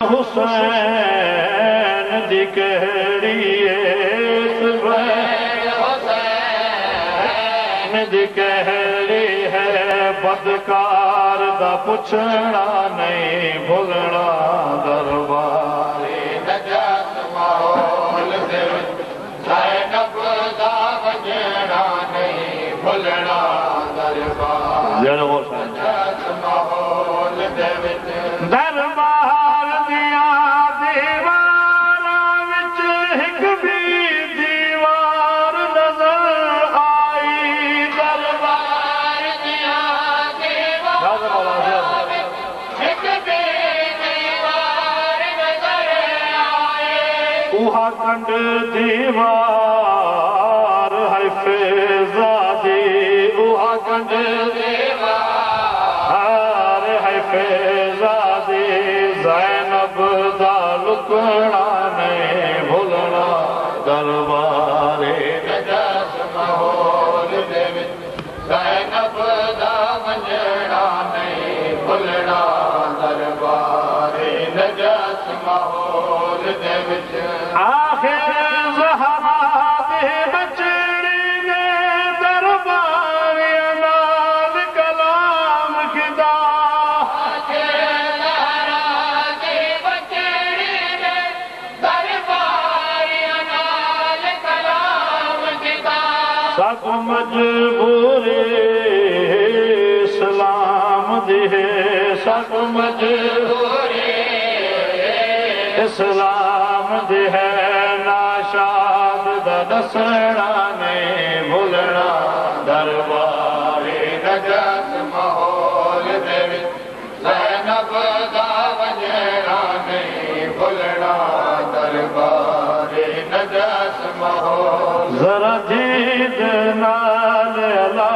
हुसैन दी कहड़ी हुसैन दी कहड़ी है बदकार दा पुछना नहीं भुलना दरबार नजात माहौल दे ज़ैनब दा वजना नहीं भुलना दरबार नजात माहौल दे दरबार दिया दीवारां विच हिक भी दीवार नजर आई दरबार दिया दीवारां विच हिक भी दीवार नजर आई उहा कंड दीवार है फ़िज़ा दी उहा कंड दीवार है फ़िज़ा ज़ैनब दा लुकना नहीं भुलना दरबारे नजात माहौल दे विच ज़ैनब दा वजना नहीं भुलना दरबारे नजात माहौल दे विच आखिर ज़हरा दे बचड़ी ने दरबार नाल कलाम खिदा सब मजबूरी इस्लाम दी है सब मजबूरी इस्लाम दी है नाशाद दा दसना नहीं भुलना दरबारे नजात माहौल दे विच ज़ैनब दा वजना नहीं भुलना दरबारे नजात माहौल जरा दीद नाल अला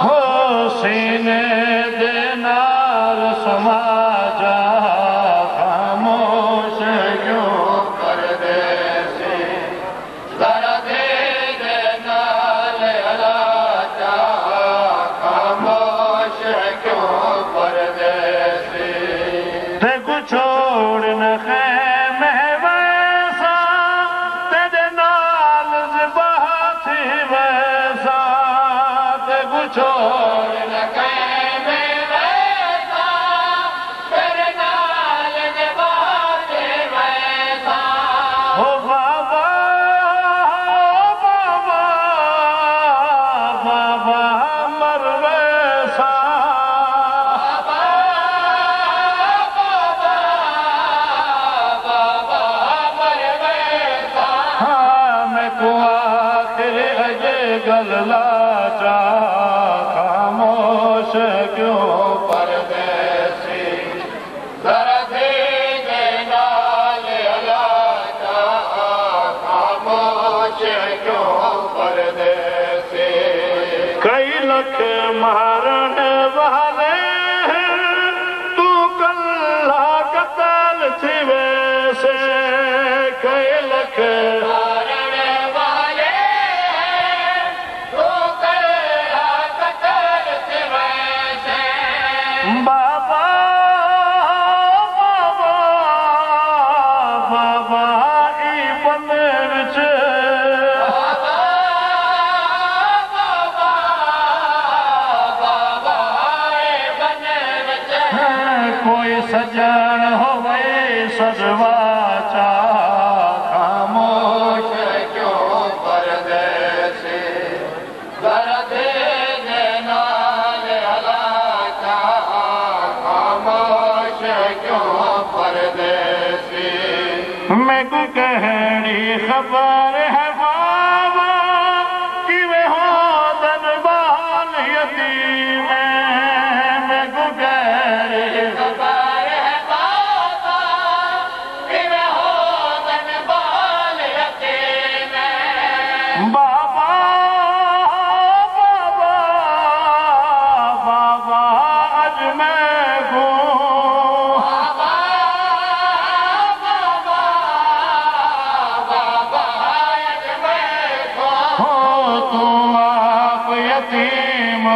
हो सीने दे नाल समा जा खामोश क्यों परदेसी जरा दीद नाल अला जा खामोश क्यों परदेसी देखो छोड़ न छोड़ न कैमे वैसा तेरे नाल जबात वैसा हो बाबा बाबा बाबा मर वैसा बाबा बाबा बाबा मर वैसा हाँ मैं को आखिर अजे गलला खामोश क्यों परदेसी जरा दीद नाल अला जा खामोश क्यों परदेसी कई लख मारन वाले तू कल्ला कतल थी वैसे कई लख बाबा बाबा बाबा ई बन विच बाबा बाबा बाबा ई बन विच कोई सजन होवे सजवा चा खामोश क्यों परदेसी जरा दीद नाल अला क्यों परदेसी मैं को कहनी खबर है बाबा कि वे हो दरबार यतीम मैं को कहनी खबर है बाबा कि वे हो दरबार यतीम बाबा बाबा बाबा आज मैं को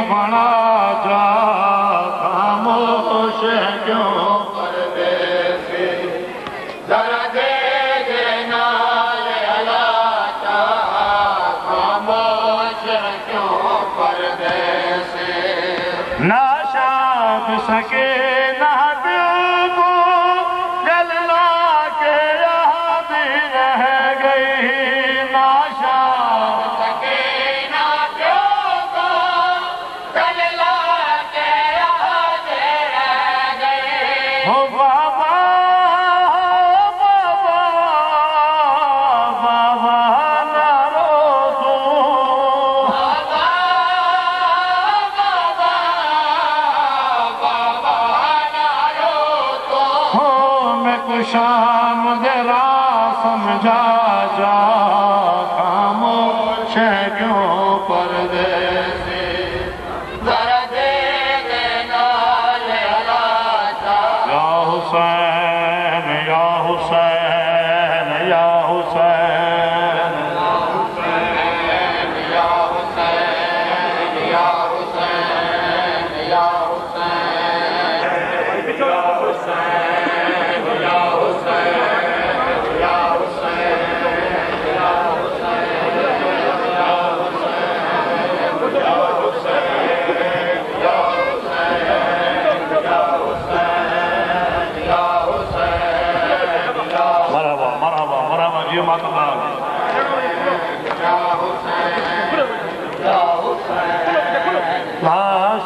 बना जा। ना शाम सके ना दिल को जलना के यहाँ भी रह गई। ना शाम सके ना दिल को जलना के यहाँ भी रह गई। हो बाबा बाबा बाबा ना रो तू। शाम जरा समझा जा खामोश क्यों परदेसी। जरा दे देना या हुसैन या हुसैन या हुसैन या हुसैन या हुसैन या हुसैन या हुसैन। मरहबा मरहबा मरहबा जी माता